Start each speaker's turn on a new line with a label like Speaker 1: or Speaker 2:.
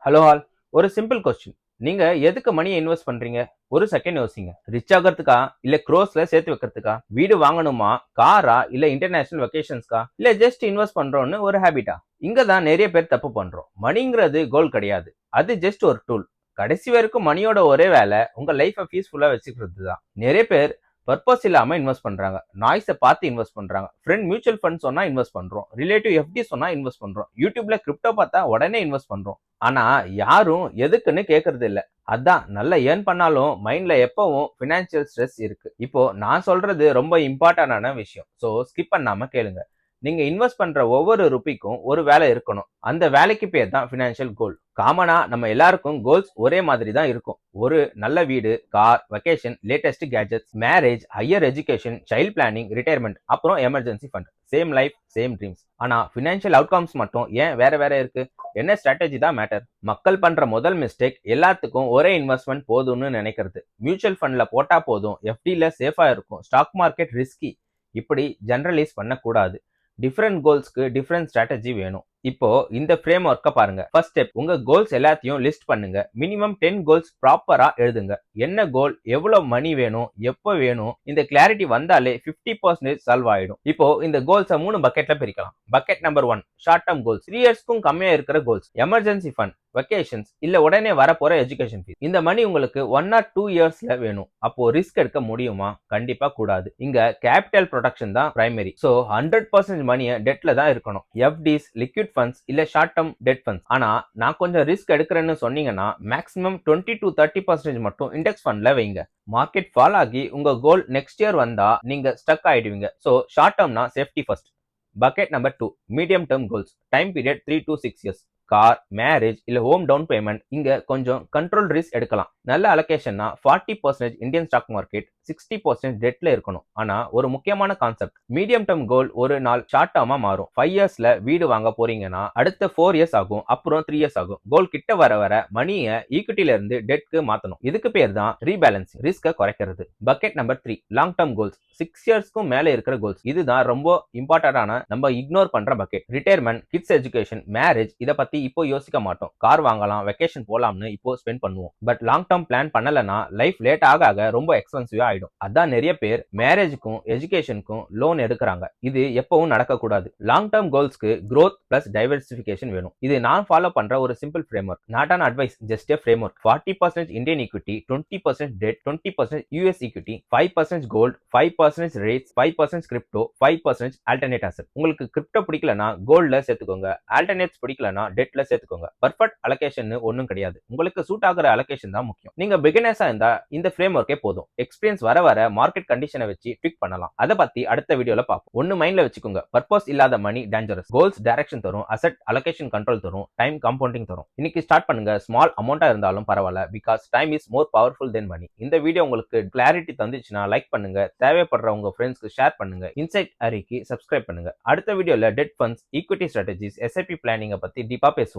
Speaker 1: Hello all. ஒரு simple question. நீங்க எதுக்கு மணியை இன்வெஸ்ட் பண்றீங்க? ஒரு செகண்ட் யோசிங்க. ரிச் ஆகறதுக்கா? இல்ல க்ரோஸ்ல சேர்த்து வைக்கிறதுக்கா? வீடு வாங்கணுமா? காரா? இல்ல இன்டர்நேஷனல் வெக்கேஷன்ஸ்க்கா? இல்ல ஜஸ்ட் இன்வெஸ்ட் பண்றோம்னு ஒரு ஹேபிட்டா? இங்க தான் நிறைய பேர் தப்பு பண்றோம். மணிங்கிறது கோல் கிடையாது. அது ஜஸ்ட் ஒரு டூல். கடைசி வரைக்கும் மணியோட ஒரே வேலை உங்க லைஃபை பீஸ்ஃபுல்லா வச்சுக்கிறது தான். நிறைய பேர் பர்பஸ் இல்லாம இன்வெஸ்ட் பண்றாங்க. நாய்ஸை பார்த்து இன்வெஸ்ட் பண்றாங்க. ஃப்ரெண்ட் மியூச்சுவல் ஃபண்ட் சொன்னா இன்வெஸ்ட் பண்றோம். ரிலேட்டிவ் எஃப்டி சொன்னா இன்வெஸ்ட் பண்றோம். யூடியூப்ல கிரிப்டோ பார்த்தா உடனே இன்வெஸ்ட் பண்றோம். ஆனா யாரும் எதுக்குன்னு கேக்குறது இல்ல. அதான் நல்லா ஏர்ன் பண்ணாலும் மைண்ட்ல எப்பவும் பினான்சியல் ஸ்ட்ரெஸ் இருக்கு. இப்போ நான் சொல்றது ரொம்ப இம்பார்ட்டன்டான விஷயம். சோ ஸ்கிப் பண்ணாம கேளுங்க. நீங்க இன்வெஸ்ட் பண்ற ஒவ்வொரு ருபிக்கும் ஒரு வேலை இருக்கணும். அந்த வேலைக்கு பேர் தான் பினான்சியல் கோல். காமனா நம்ம எல்லாருக்கும் கோல்ஸ் ஒரே மாதிரி தான் இருக்கும். ஒரு நல்ல வீடு, car, vacation, latest gadgets, marriage, higher education, child planning, retirement, அப்புறம் emergency fund. Same life, same dreams. ஆனா பினான்சியல் அவுட்கம்ஸ் மட்டும் ஏன் வேற வேற இருக்கு? என்ன ஸ்ட்ராட்டஜி தான் மேட்டர்? மக்கள் பண்ற முதல் மிஸ்டேக் எல்லாத்துக்கும் ஒரே இன்வெஸ்ட்மெண்ட் போதும்னு நினைக்கிறது. மியூச்சுவல் ஃபண்ட்ல போட்டா போதும், எஃப்டில சேஃபா இருக்கும், ஸ்டாக் மார்க்கெட் ரிஸ்கி, இப்படி ஜெனரலைஸ் பண்ணக்கூடாது. டிஃப்ரெண்ட் கோல்ஸ்க்கு டிஃப்ரெண்ட் ஸ்ட்ராட்டஜி வேணும். இப்போ இந்த ஃப்ரேம் ஒர்க்கை பாருங்க. ஃபர்ஸ்ட் ஸ்டெப், உங்க கோல்ஸ் எல்லாத்தையும் லிஸ்ட் பண்ணுங்க. மினிமம் 10 கோல்ஸ் ப்ராப்பரா எழுதுங்க. என்ன கோல், எவ்வளவு மணி வேணும், எப்போ வேணும், இந்த கிளாரிட்டி வந்தாலே 50% சால்வ் ஆயிடும். இப்போ இந்த கோல்ஸை 3 பக்கெட்ல பிரிக்கலாம். Bucket number 1, short term goals, 3 இயர்ஸ்க்கும் கம்மியா இருக்கிற கோல்ஸ். எமர்ஜென்சி ஃபண்ட், வெக்கேஷன்ஸ், இல்ல உடனே வரப்போற எஜுகேஷன் ஃபீஸ். இந்த மணி உங்களுக்கு 1 or 2 இயர்ஸ்ல வேணும். அப்போ ரிஸ்க் எடுக்க முடியுமா? கண்டிப்பா கூடாது. இங்க கேபிட்டல் ப்ரொடக்ஷன் தான் பிரைமரி. சோ 100% மணியை டெட்ல தான் இருக்கணும். எஃப்டிஸ், லிக்விட் ஃபண்ட்ஸ், இல்ல ஷார்ட் டர்ம் டெட் ஃபண்ட்ஸ். ஆனா நான் கொஞ்சம் ரிஸ்க் எடுக்கிறேன்னு சொன்னீங்கன்னா மேக்ஸிமம் 20 to 30% மட்டும் இண்டெக்ஸ் ஃபண்ட்ல வைங்க. மார்க்கெட் ஃபால் ஆகி உங்க கோல் நெக்ஸ்ட் இயர் வந்தா நீங்க ஸ்டக் ஆயிடுவீங்க. சோ ஷார்ட் டர்ம்னா safety first. Bucket number 2, medium term goals, time period 3 to 6 years. Car, marriage, இல்ல ஹோம் டவுன் பேமெண்ட். இங்க கொஞ்சம் கண்ட்ரோல் ரிஸ்க் எடுக்கலாம். நல்ல அலோகேஷன்னா 40% இந்தியன் ஸ்டாக் மார்க்கெட், 60% டெட்ல இருக்கணும். ஆனா ஒரு முக்கியமான கான்செப்ட், மீடியம் டேர்ம் கோல் ஒரு நாள் ஷார்ட் டேர்மா மாறும். 5 இயர்ஸ்ல வீடு வாங்க போறீங்கன்னா அடுத்த 4 இயர்ஸ் ஆகும், அப்புறம் 3 இயர்ஸ் ஆகும். கோல் கிட்ட வர வர மணியை ஈக்விட்டில இருந்து டெட்க்கு மாத்தணும். இதுக்கு பேர் தான் ரீபேலன்சிங், ரிஸ்க குறைக்கிறது. Bucket number 3, long term goals, 6 இயர்ஸ்க்கும் மேல இருக்கிற கோல்ஸ். இதுதான் ரொம்ப இம்பார்ட்டன்டான, நம்ம இக்னோர் பண்ற bucket. Retirement, kids education, marriage, இத பத்தி இப்போ யோசிக்க மாட்டோம். கார் வாங்கலாம், வெக்கேஷன் போலாம்னு இப்போ ஸ்பெண்ட் பண்ணுவோம். பட் லாங் டேர்ம் பிளான் பண்ணலனா லைஃப் லேட் ஆக ஆக ரொம்ப எக்ஸ்பென்சிவா ஆயிடும். அதான் நிறைய பேர் மேரேஜுக்கும் எஜுகேஷனுக்கும் லோன் எடுக்கிறாங்க. இது எப்பவும் நடக்க கூடாது. லாங் டேர்ம் கோல்ஸ்க்கு growth பிளஸ் டைவர்சிபிகேஷன் வேணும். இது நான் ஃபாலோ பண்ற ஒரு simple framework. Not an advice, just a framework. 40% Indian equity, 20% debt, 20% US equity, 5% gold, 5% REITs, 5% crypto, 5% alternate asset. உங்களுக்கு கிரிப்டோ பிடிக்கலனா கோல்ட்ல சேர்த்துக்கோங்க. ஆல்டர்னேட்ஸ் பிடிக்கலனா டெட்ல சேர்த்துக்கோங்க. பர்ஃபெக்ட் அலோகேஷன் ஒன்றும் கிடையாது. உங்களுக்கு சூட் ஆகிற அலோகேஷன் தான் முக்கியம். நீங்க பிகினர்ஸா இருந்தா இந்த ஃப்ரேம் ஒர்க்கே போதும். எக்ஸ்பீரியன்ஸ் வர வர மார்க்கெட் கண்டிஷனை வச்சு பிக் பண்ணலாம். அதை பத்தி அடுத்த வீடியோல பார்ப்போம். ஒன்னு மைண்ட்ல வச்சுக்கோங்க, பர்பஸ் இல்லாத மணி டேஞ்சரஸ். கோல்ஸ் டைரக்ஷன் தரும், அசெட் அலோகேஷன் கண்ட்ரோல் தரும், டைம் கம்பவுண்டிங் தரும். இன்னைக்கு ஸ்டார்ட் பண்ணுங்க. ஸ்மால் அமௌண்டா இருந்தாலும் பரவாயில்ல, because time is more powerful than money. இந்த வீடியோ உங்களுக்கு கிளாரிட்டி தந்துச்சுன்னா லைக் பண்ணுங்க. தேவைப்படுற உங்க ஃப்ரெண்ட்ஸ்க்கு ஷேர் பண்ணுங்க. இன்சைட் அரிக்கு சப்ஸ்கிரைப் பண்ணுங்க. அடுத்த வீடியோல debt funds, equity strategies, SIP planning பத்தி டீப்பா பேசுவோம்.